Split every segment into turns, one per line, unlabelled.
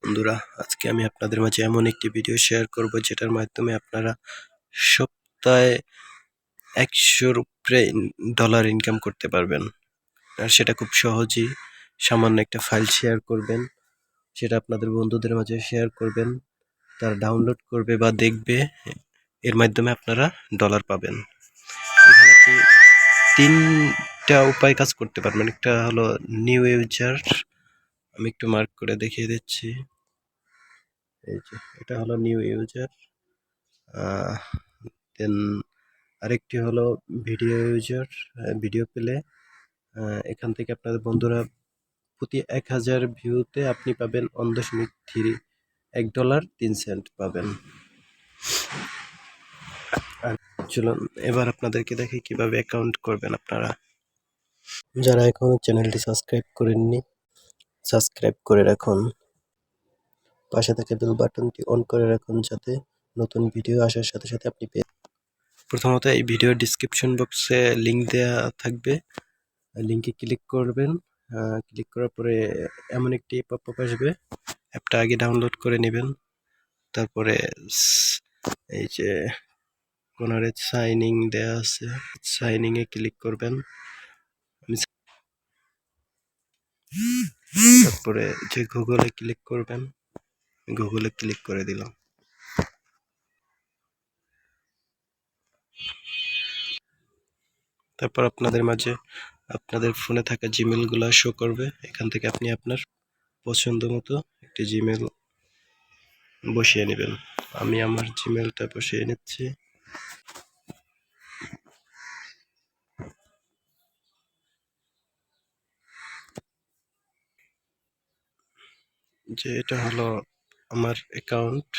বন্ধুরা, আজকে আমি আপনাদের মাঝে এমন একটি ভিডিও শেয়ার করব যেটার মাধ্যমে আপনারা সপ্তাহে 100 উপরে ডলার ইনকাম করতে পারবেন। আর সেটা খুব সহজেই সামান্য একটা ফাইল শেয়ার করবেন, সেটা আপনাদের বন্ধুদের মাঝে শেয়ার করবেন, তারা ডাউনলোড করবে বা দেখবে, এর মাধ্যমে আপনারা ডলার পাবেন। এখানে আপনি 3টা উপায় কাজ করতে পারবেন। একটা হলো নিউ ইউজার, আমি একটু মার্ক করে দেখিয়ে দিচ্ছি। এই যে এটা হলো নিউ ইউজার। দেন আরেকটি হলো ভিডিও ইউজার, ভিডিও প্লে। এখান থেকে আপনাদের বন্ধুরা প্রতি 1000 ভিউতে আপনি পাবেন 1.3 $1.03 পাবেন। আর চলুন এবার আপনাদেরকে দেখি কিভাবে অ্যাকাউন্ট করবেন আপনারা। যারা এখনো চ্যানেলটি সাবস্ক্রাইব করেননি, সাবস্ক্রাইব করে রাখুন, পাশে থাকা বেল বাটনটি অন করে রাখুন যাতে নতুন ভিডিও আসার সাথে সাথে আপনি পেয়ে। প্রথমত এই ভিডিওর ডিসক্রিপশন বক্সে লিঙ্ক দেওয়া থাকবে, লিঙ্কে ক্লিক করবেন। ক্লিক করার পরে এমন একটি পপআপ আসবে, অ্যাপটা আগে ডাউনলোড করে নেবেন। তারপরে এই যে কোনারে সাইন ইন দেওয়া আছে, সাইন ইনে ক্লিক করবেন। তারপরে যে গুগলে ক্লিক করবেন, গুগলে ক্লিক করে দিলাম। তারপর আপনাদের মাঝে আপনাদের ফোনে থাকা জিমেলগুলো শো করবে। এখান থেকে আপনি আপনার পছন্দ মতো একটি জিমেল বসিয়ে নেবেন। আমি আমার জিমেলটা বসিয়ে নিচ্ছি। যে এটা হলো আমার অ্যাকাউন্ট।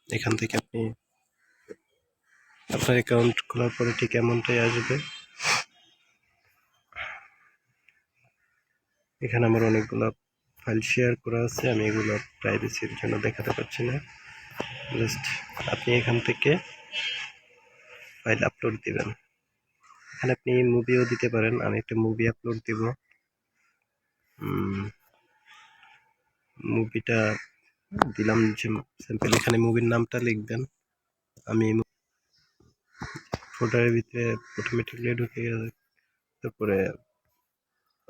এখান থেকে আপনি আপনার অ্যাকাউন্ট খোলার পরে ঠিক এমনটাই আসবে। এখানে আমার অনেকগুলো ফাইল শেয়ার করা আছে, আমি এগুলো প্রাইভেসির জন্য দেখাতে পারছি না। জাস্ট আপনি এখান থেকে ফাইল আপলোড দিবেন। এখানে আপনি মুভিও দিতে পারেন, আমি একটা মুভি আপলোড দিব। মুভিটা দিলাম যে স্যাম্পল, এখানে মুভির নামটা লিখবেন। আমি ফোল্ডারের ভিতরে অটোমেটিকলি ঢুকে গেছে। তারপরে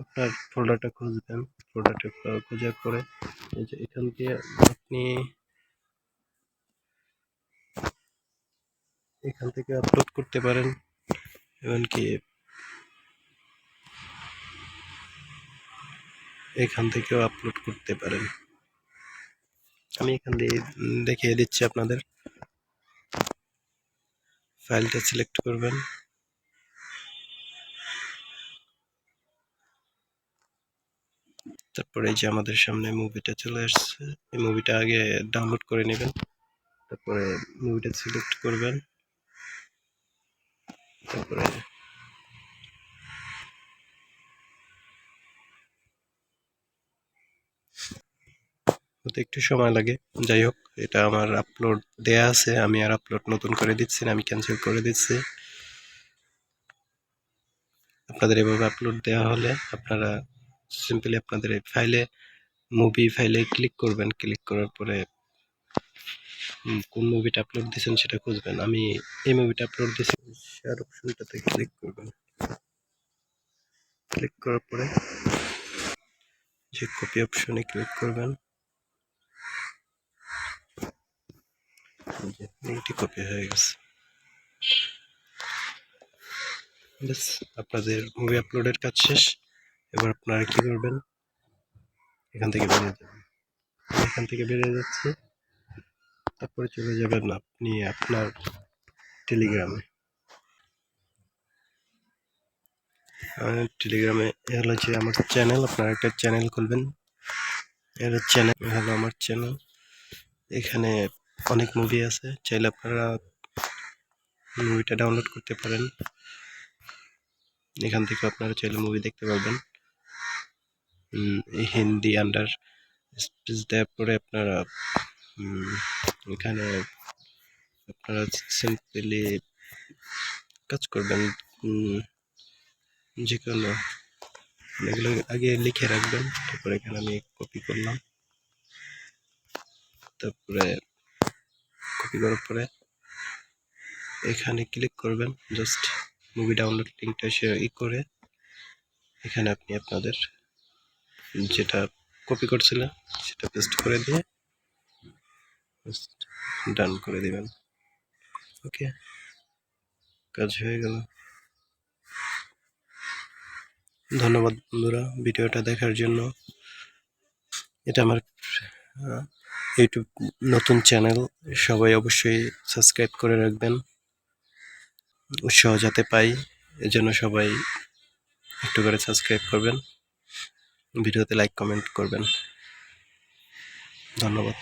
আপনার ফোল্ডারটা খুঁজবেন, ফোল্ডারটা খোঁজার পরে এই যে এখান থেকে আপনি এখান থেকে আপলোড করতে পারেন, এমনকি এখান থেকেও আপলোড করতে পারেন। আমি এখান দিয়ে দেখিয়ে দিচ্ছি আপনাদের। ফাইলটা সিলেক্ট করবেন, তারপরে এই যে আমাদের সামনে মুভিটা চলে আসছে। এই মুভিটা আগে ডাউনলোড করে নেবেন, তারপরে মুভিটা সিলেক্ট করবেন, তারপরে হতে একটু সময় লাগে। যাই হোক, এটা আমার আপলোড দেয়া আছে, আমি আর আপলোড নতুন করে দিচ্ছি না, আমি ক্যান্সেল করে দিচ্ছি। আপনাদের এভাবে আপলোড দেওয়া হলে আপনারা সিম্পলি আপনাদের এই ফাইলে, মুভি ফাইলে ক্লিক করবেন। ক্লিক করার পরে কোন মুভিটা আপলোড দিয়েছেন সেটা খুঁজবেন। আমি এই মুভিটা আপলোড দিয়েছি, শেয়ার অপশনটাতে ক্লিক করবেন। ক্লিক করার পরে যে কপি অপশনে ক্লিক করবেন, লিঙ্কটি কপি হয়ে গেছে। ব্যাস, আপনাদের মুভি আপলোডের কাজ শেষ। এবার আপনারা কি করবেন, এখান থেকে বেরিয়ে যাবেন। এখান থেকে বেরিয়ে যাচ্ছি, তারপরে চলে যাবেন আপনি আপনার টেলিগ্রামে। টেলিগ্রামে হলো যে আমার চ্যানেল, আপনারা একটা চ্যানেল খুলবেন। এর চ্যানেল হলো আমার চ্যানেল। এখানে অনেক মুভি আছে, চাইলে আপনারা মুভিটা ডাউনলোড করতে পারেন। এখান থেকে আপনারা চাইলে মুভি দেখতে পারবেন। হিন্দি আন্ডার স্পিচ দেওয়ার পরে আপনারা এখানে আপনারা সিম্পলি কাজ করবেন, যে কোনো এগুলো আগে লিখে রাখবেন। তারপরে এখানে আমি কপি করলাম, তারপরে কপি করার পরে এখানে ক্লিক করবেন। জাস্ট মুভি ডাউনলোড লিঙ্কটা করে এখানে আপনি আপনাদের যেটা কপি করছিলেন সেটা পেস্ট করে দিয়ে ডান করে দিবেন। ওকে, কাজ হয়ে গেল। ধন্যবাদ বন্ধুরা ভিডিওটা দেখার জন্য। এটা আমার ইউটিউব নতুন চ্যানেল, সবাই অবশ্যই সাবস্ক্রাইব করে রাখবেন, উৎসাহ যাতে পাই এজন্য সবাই একটু করে সাবস্ক্রাইব করবেন, ভিডিওতে লাইক কমেন্ট করবেন। ধন্যবাদ।